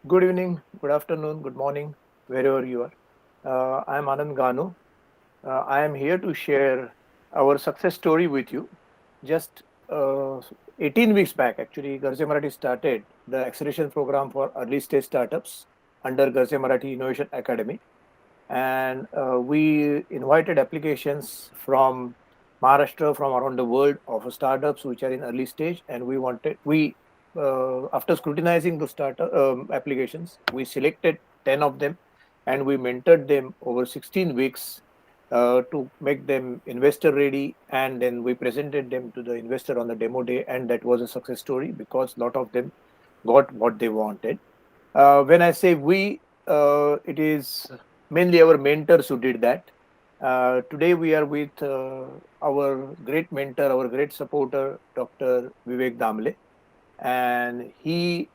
Good evening, good afternoon, good morning, wherever you are. I am Anand Ganu. I am here to share our success story with you. Just 18 weeks back, actually, Garze Marathi started the acceleration program for early stage startups under Garze Marathi Innovation Academy. And we invited applications from Maharashtra, from around the world of startups which are in early stage. And after scrutinizing the startup applications, we selected 10 of them and we mentored them over 16 weeks to make them investor ready. And then we presented them to the investor on the demo day. And that was a success story because a lot of them got what they wanted. When I say we, it is mainly our mentors who did that. Today we are with our great mentor, our great supporter, Dr. Vivek Damle, and he,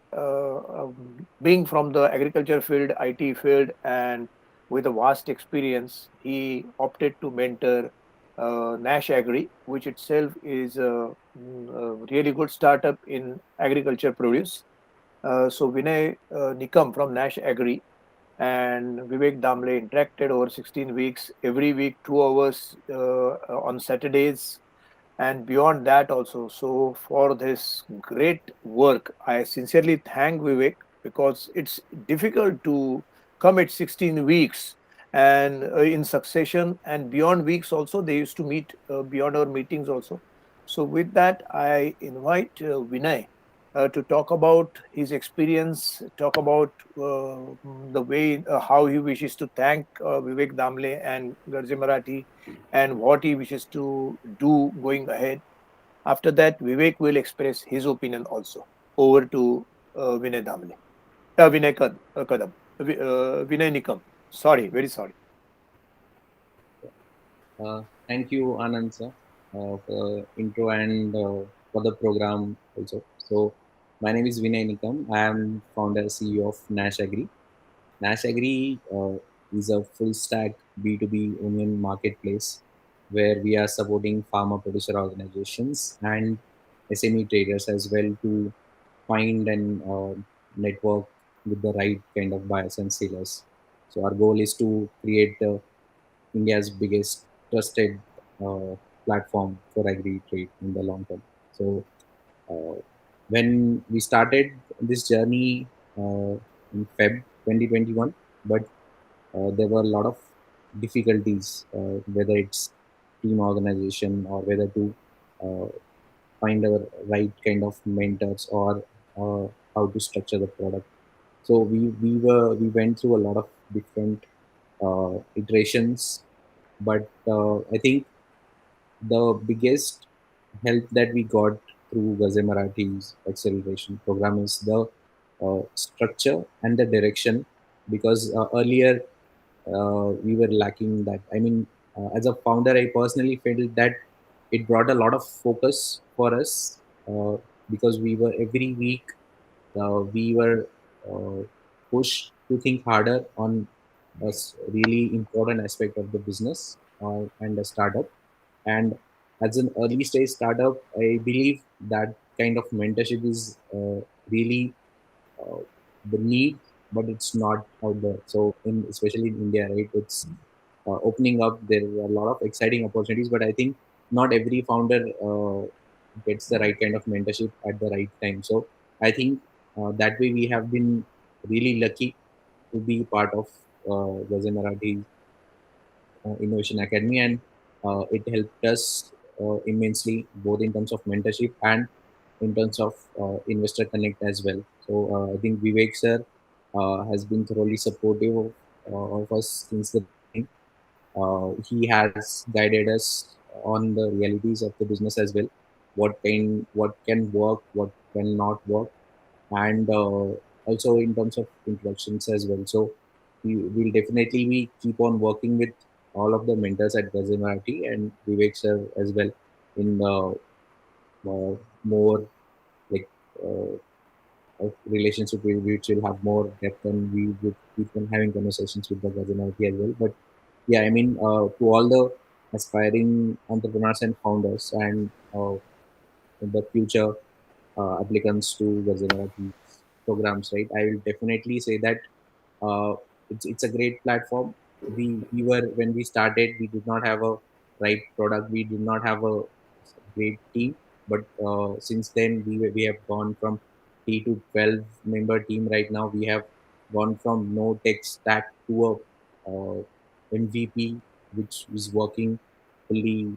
being from the agriculture field, IT field, and with a vast experience, he opted to mentor NashAgri, which itself is a really good startup in agriculture produce. So Vinay Nikam from NashAgri and Vivek Damle interacted over 16 weeks, every week 2 hours on Saturdays, and beyond that also. So for this great work, I sincerely thank Vivek because it's difficult to commit 16 weeks and in succession and beyond weeks also. They used to meet beyond our meetings also. So with that, I invite Vinay to talk about his experience, talk about the way how he wishes to thank Vivek Damle and Garje Marathi and what he wishes to do going ahead. After that, Vivek will express his opinion also. Over to Vinay Damle. Kadam. Vinay Nikam. Sorry, very sorry. Thank you, Anand sir, for intro and for the program also. So, my name is Vinay Nikam. I am founder CEO of NashAgri. NashAgri is a full stack B2B onion marketplace where we are supporting farmer producer organizations and SME traders as well to find and network with the right kind of buyers and sellers. So, our goal is to create India's biggest trusted platform for agri trade in the long term. So uh, when we started this journey in Feb 2021, but there were a lot of difficulties, whether it's team organization or whether to uh, find the right kind of mentors or how to structure the product. So we went through a lot of different iterations, but I think the biggest help that we got through Gaze Marathi's acceleration program is the structure and the direction, because earlier we were lacking that. I mean, as a founder, I personally felt that it brought a lot of focus for us, uh, because we were every week we were uh, pushed to think harder on a really important aspect of the business and a startup. And as an early stage startup, I believe that kind of mentorship is really uh, the need, but it's not out there. So, in especially in India, right, it's opening up. There are a lot of exciting opportunities, but I think not every founder gets the right kind of mentorship at the right time. So, I think that way we have been really lucky to be part of Gaze Marathi Innovation Academy, and it helped us immensely both in terms of mentorship and in terms of investor connect as well. So I think Vivek sir has been thoroughly supportive of us since the beginning. He has guided us on the realities of the business as well, what can work, what can not work, and also in terms of introductions as well. So we will definitely we keep on working with all of the mentors at Gazimati and Vivek sir as well in the more like of relationship which will have more depth, and we would keep on having conversations with the Gazimati as well. But yeah, I mean, to all the aspiring entrepreneurs and founders and the future applicants to Gazimati, programs, right? I will definitely say that uh, it's a great platform. We were, when we started, we did not have a right product, we did not have a great team, but since then we have gone from T to 12 member team. Right now we have gone from no tech stack to a MVP which is working fully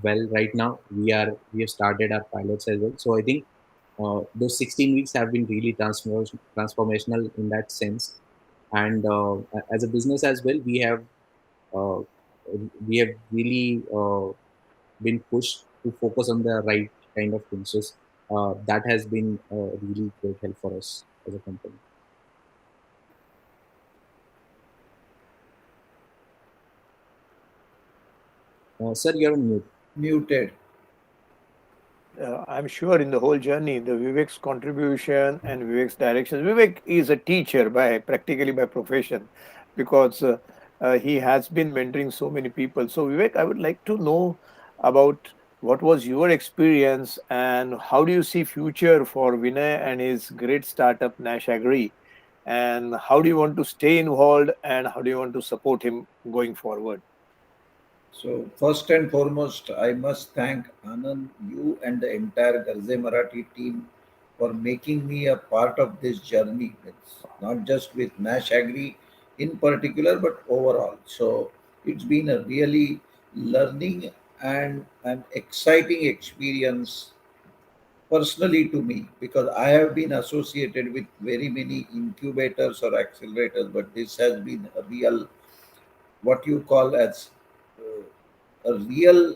well right now. We have started our pilots as well. So I think those 16 weeks have been really transformational in that sense. And as a business as well, uh, we have really been pushed to focus on the right kind of things. So that has been a really great help for us as a company. Sir, you're on mute. Muted. I'm sure in the whole journey, the Vivek's contribution and Vivek's direction. Vivek is a teacher by practically by profession, because he has been mentoring so many people. So Vivek, I would like to know about what was your experience and how do you see future for Vinay and his great startup NashAgri, and how do you want to stay involved and how do you want to support him going forward? So, first and foremost, I must thank Anand, you, and the entire Garze Marathi team for making me a part of this journey. It's not just with Nash Agri in particular, but overall. So, it's been a really learning and an exciting experience personally to me, because I have been associated with very many incubators or accelerators, but this has been a real, what you call as a real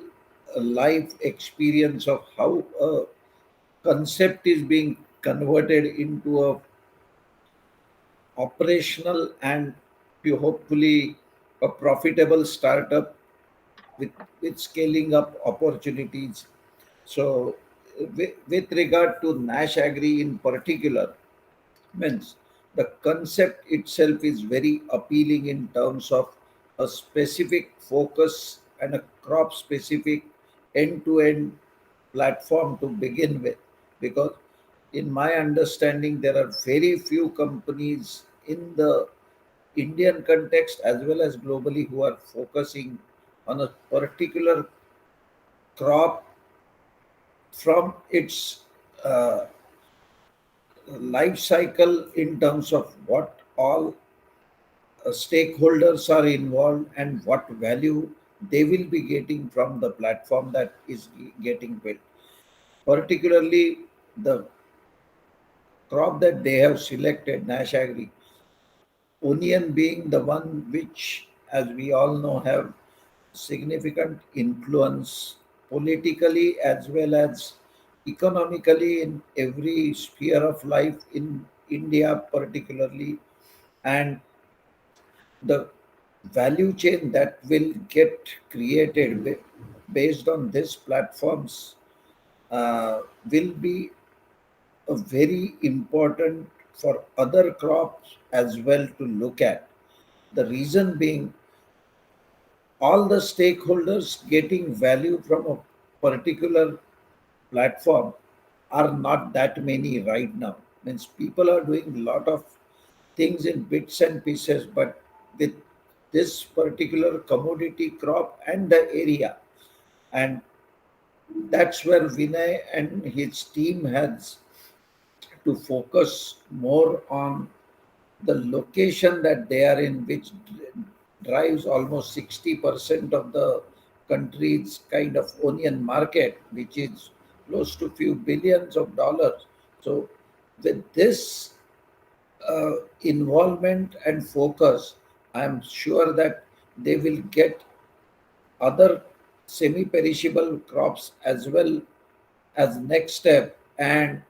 life experience of how a concept is being converted into a operational and to hopefully a profitable startup with scaling up opportunities. So with regard to Nash Agri in particular, means the concept itself is very appealing in terms of a specific focus and a crop specific end to end platform to begin with, because in my understanding there are very few companies in the Indian context as well as globally who are focusing on a particular crop from its uh, life cycle in terms of what all stakeholders are involved and what value they will be getting from the platform that is getting built. Particularly the crop that they have selected, Nash Agri, onion being the one which, as we all know, have significant influence politically as well as economically in every sphere of life in India, particularly, and the value chain that will get created based on these platforms will be a very important for other crops as well to look at. The reason being, all the stakeholders getting value from a particular platform are not that many right now. Means people are doing a lot of things in bits and pieces, but with this particular commodity crop and the area, and that's where Vinay and his team has to focus more on the location that they are in, which drives almost 60% of the country's kind of onion market, which is close to few billions of dollars. So, with this involvement and focus, I'm sure that they will get other semi-perishable crops as well as next step and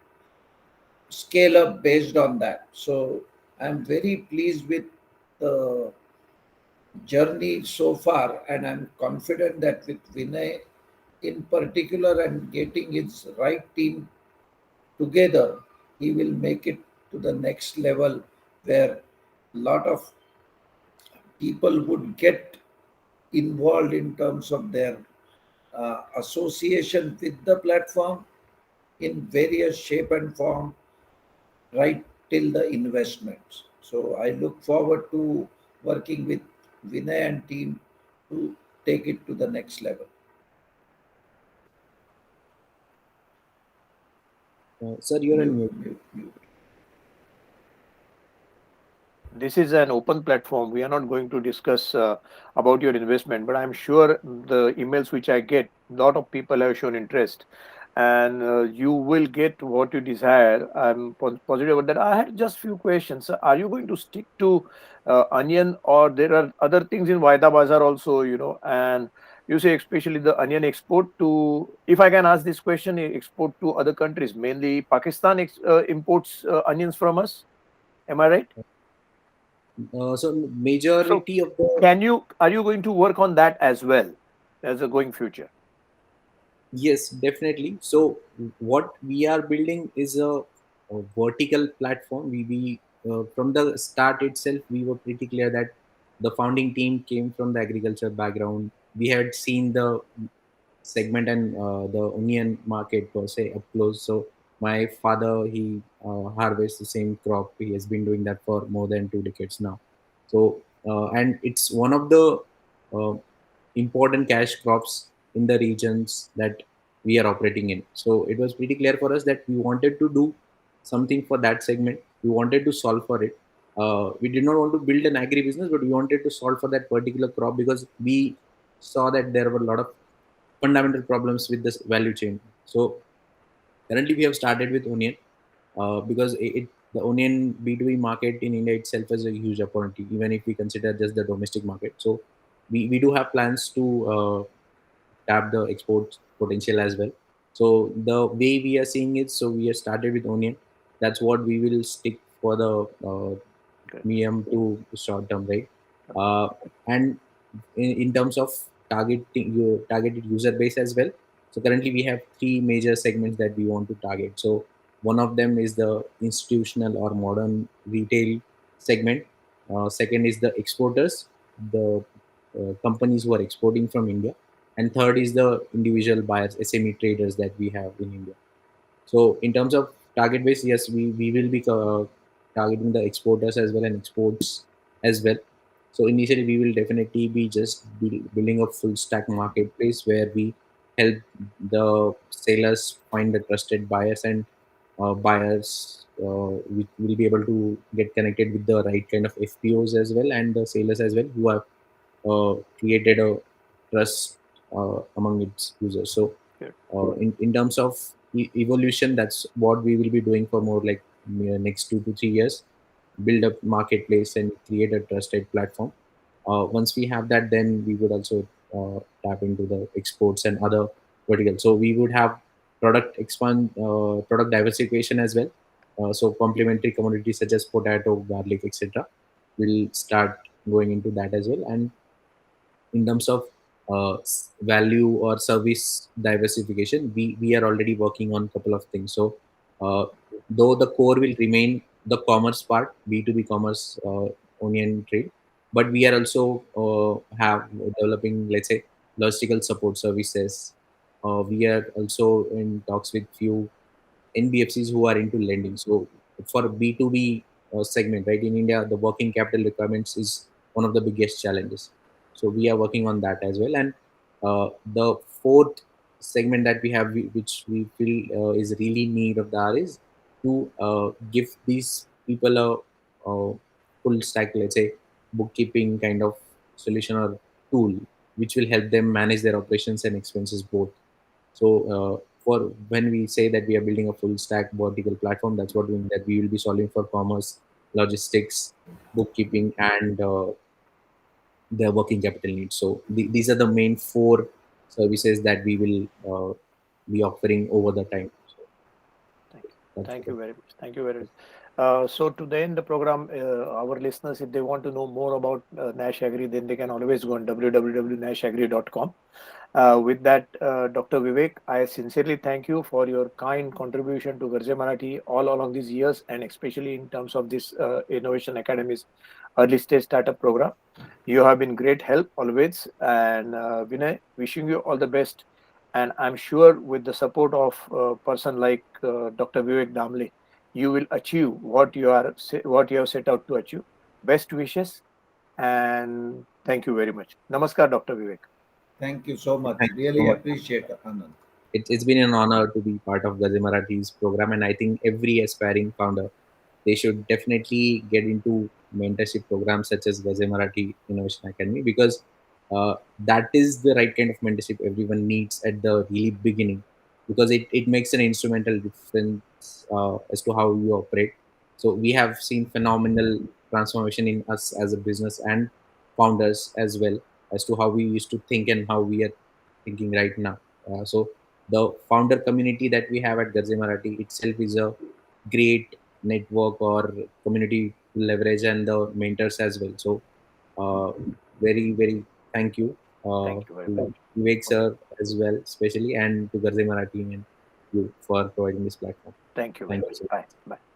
scale up based on that. So I'm very pleased with the journey so far, and I'm confident that with Vinay in particular and getting his right team together, he will make it to the next level where a lot of people would get involved in terms of their association with the platform in various shape and form, right till the investments. So I look forward to working with Vinay and team to take it to the next level. Sir, you're on Mute, mute. mute, mute. This is an open platform. We are not going to discuss about your investment, but I'm sure the emails which I get, a lot of people have shown interest, and you will get what you desire. I'm positive about that. I had just few questions. Are you going to stick to onion, or there are other things in Vaida Bazaar also? And you say especially the onion export to. If I can ask this question, export to other countries, mainly Pakistan imports onions from us. Am I right? So So majority of the can you are you going to work on that as well as a going future? Yes, definitely. So what we are building is a vertical platform. We from the start itself, we were pretty clear that the founding team came from the agriculture background. We had seen the segment and the onion market per se up close. So my father, he harvests the same crop. He has been doing that for more than 2 decades now. So and it's one of the uh, important cash crops in the regions that we are operating in. So it was pretty clear for us that we wanted to do something for that segment. We wanted to solve for it. We did not want to build an agri business, but we wanted to solve for that particular crop because we saw that there were a lot of fundamental problems with this value chain. So currently we have started with onion because the onion B2B market in India itself is a huge opportunity, even if we consider just the domestic market. So we do have plans to tap the export potential as well. So the way we are seeing it, so we have started with onion. That's what we will stick for the Okay. medium to short term, right? Uh, and in terms of targeted user base as well. So currently we have three major segments that we want to target. So one of them is the institutional or modern retail segment. Second is the exporters, the companies who are exporting from India, and third is the individual buyers, SME traders that we have in India. So in terms of target base, yes, we will be targeting the exporters as well and exports as well. So initially, we will definitely be just building a full stack marketplace where we help the sellers find the trusted buyers, and buyers will be able to get connected with the right kind of FPOs as well, and the sellers as well who have created a trust among its users. So Good. in terms of evolution, that's what we will be doing for more like next 2 to 3 years. Build a marketplace and create a trusted platform. Once we have that, then we would also tap into the exports and other verticals. So we would have product diversification as well. So complementary commodities such as potato, garlic, etc. Will start going into that as well. And in terms of value or service diversification, we are already working on a couple of things. So though the core will remain the commerce part, B2B commerce, onion trade, but we are also have developing, let's say, logistical support services. We are also in talks with few NBFCs who are into lending. So for B2B segment, right, in India, the working capital requirements is one of the biggest challenges. So we are working on that as well. And the fourth segment that we have, which we feel is really need of the hour, is to give these people a full stack, let's say, bookkeeping kind of solution or tool, which will help them manage their operations and expenses both. So for when we say that we are building a full stack vertical platform, that's what we mean, that we will be solving for commerce, logistics, bookkeeping, and their working capital needs. So these are the main four services that we will be offering over the time. So Thank you. that's Thank you what. very much. Thank you very much. So to the end the program, our listeners, if they want to know more about Nash Agri, then they can always go on www.nashagri.com. With that, Dr. Vivek, I sincerely thank you for your kind contribution to Garje Marathi all along these years, and especially in terms of this Innovation Academy's early stage startup program. You have been great help always. And Vinay, wishing you all the best. And I'm sure with the support of a person like Dr. Vivek Damle, you will achieve what you have set out to achieve. Best wishes, and thank you very much. Namaskar, Dr. Vivek. Thank you so much. Thank you so Really much. appreciate Anand. It's been an honor to be part of Gazi Marathi's program, and I think every aspiring founder, they should definitely get into mentorship programs such as Gazi Marathi Innovation Academy, because that is the right kind of mentorship everyone needs at the really beginning, because it makes an instrumental difference as to how you operate. So we have seen phenomenal transformation in us as a business and founders as well, as to how we used to think and how we are thinking right now. So the founder community that we have at Garze Marathi itself is a great network or community to leverage, and the mentors as well. So uh, very very thank you Thank you very much. to Vivek Okay. sir as well, especially, and to Garze Marathi and you for providing this platform. Thank you very Thank much. you so Bye. much. Bye.